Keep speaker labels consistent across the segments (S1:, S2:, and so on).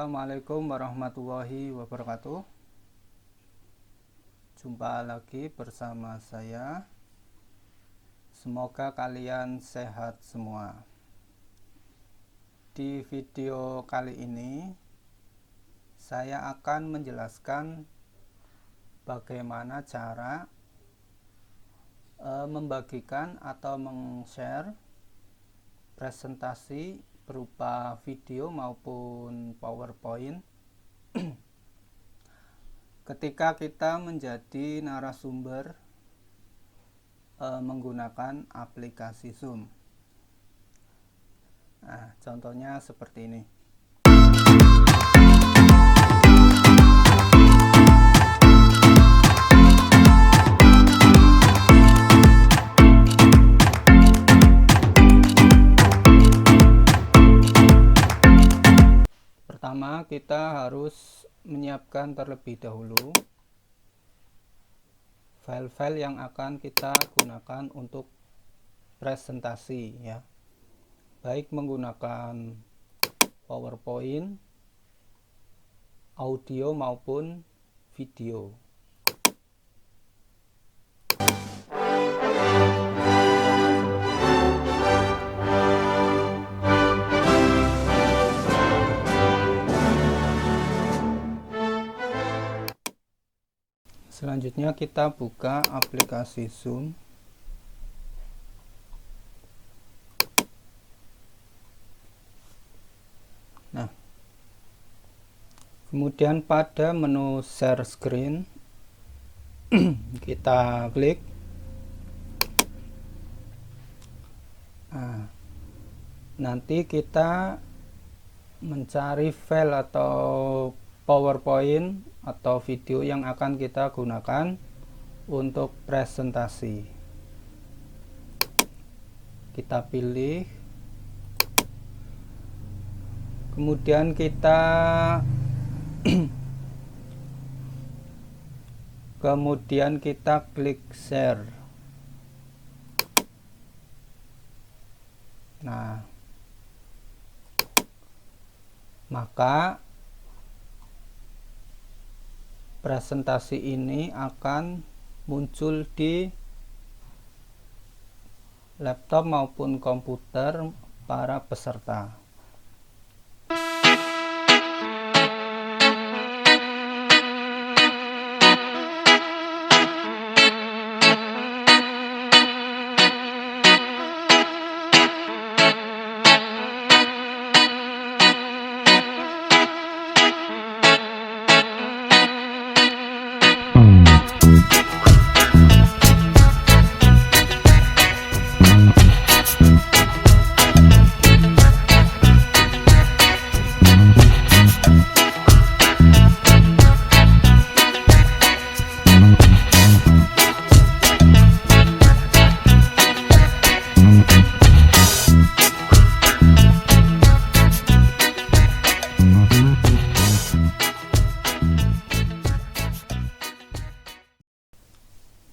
S1: Assalamualaikum warahmatullahi wabarakatuh. Jumpa lagi bersama saya. Semoga kalian sehat semua. Di video kali ini saya akan menjelaskan bagaimana cara membagikan atau meng-share presentasi berupa video maupun PowerPoint ketika kita menjadi narasumber menggunakan aplikasi Zoom. Nah, contohnya seperti ini. Pertama, kita harus menyiapkan terlebih dahulu file-file yang akan kita gunakan untuk presentasi, ya, baik menggunakan PowerPoint, audio maupun video. Selanjutnya kita buka aplikasi Zoom. Nah, kemudian pada menu share screen kita klik. Nah, nanti kita mencari file atau PowerPoint atau video yang akan kita gunakan untuk presentasi. Kita pilih, kemudian kita klik share. Nah, maka presentasi ini akan muncul di laptop maupun komputer para peserta.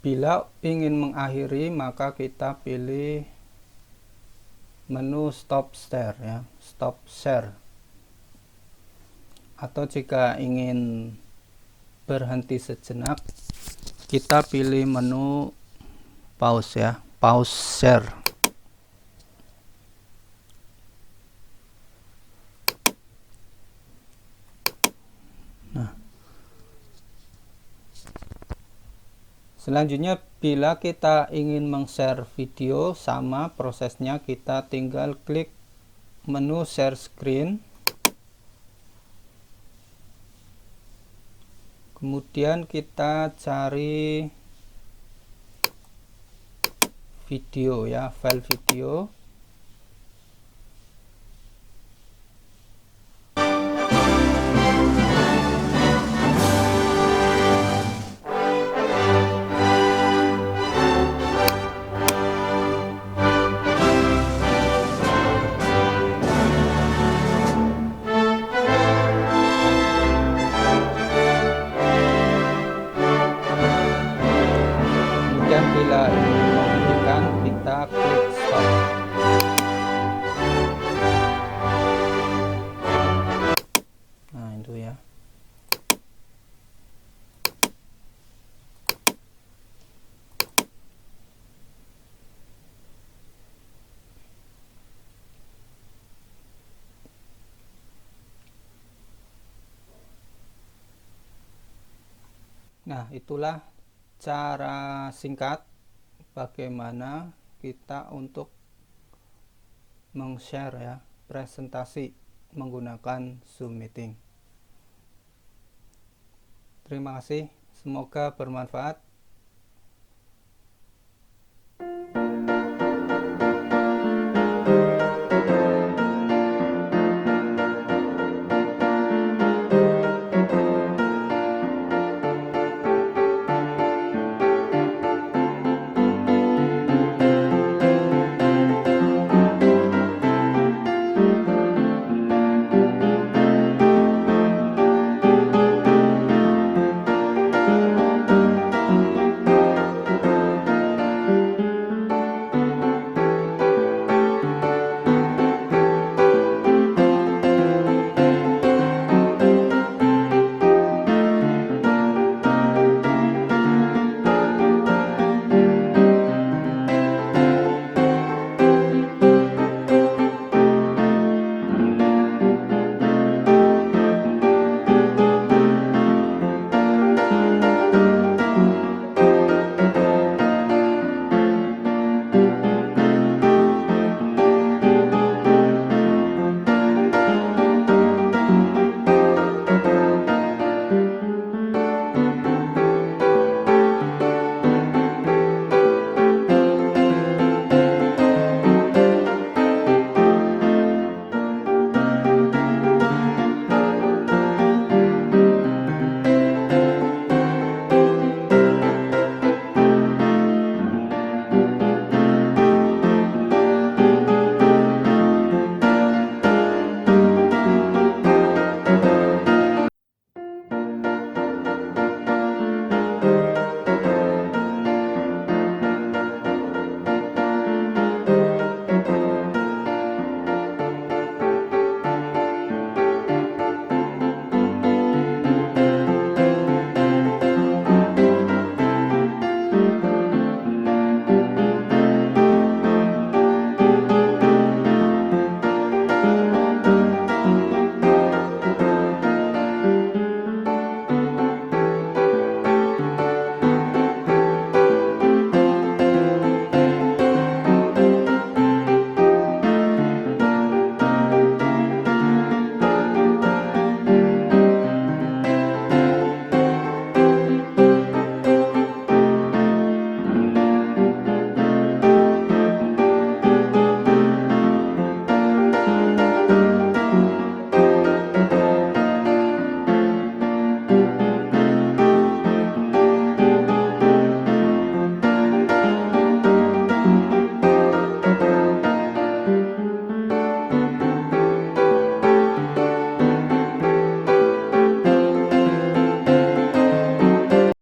S1: Bila ingin mengakhiri, maka kita pilih menu stop share, ya, stop share. Atau jika ingin berhenti sejenak, kita pilih menu pause, ya, pause share. Selanjutnya, bila kita ingin meng-share video, sama prosesnya, kita tinggal klik menu share screen. Kemudian kita cari video, ya, file video. Bila ingin menghentikan, kita klik stop. Nah, itulah cara singkat bagaimana kita untuk meng-share ya presentasi menggunakan Zoom Meeting. Terima kasih, semoga bermanfaat.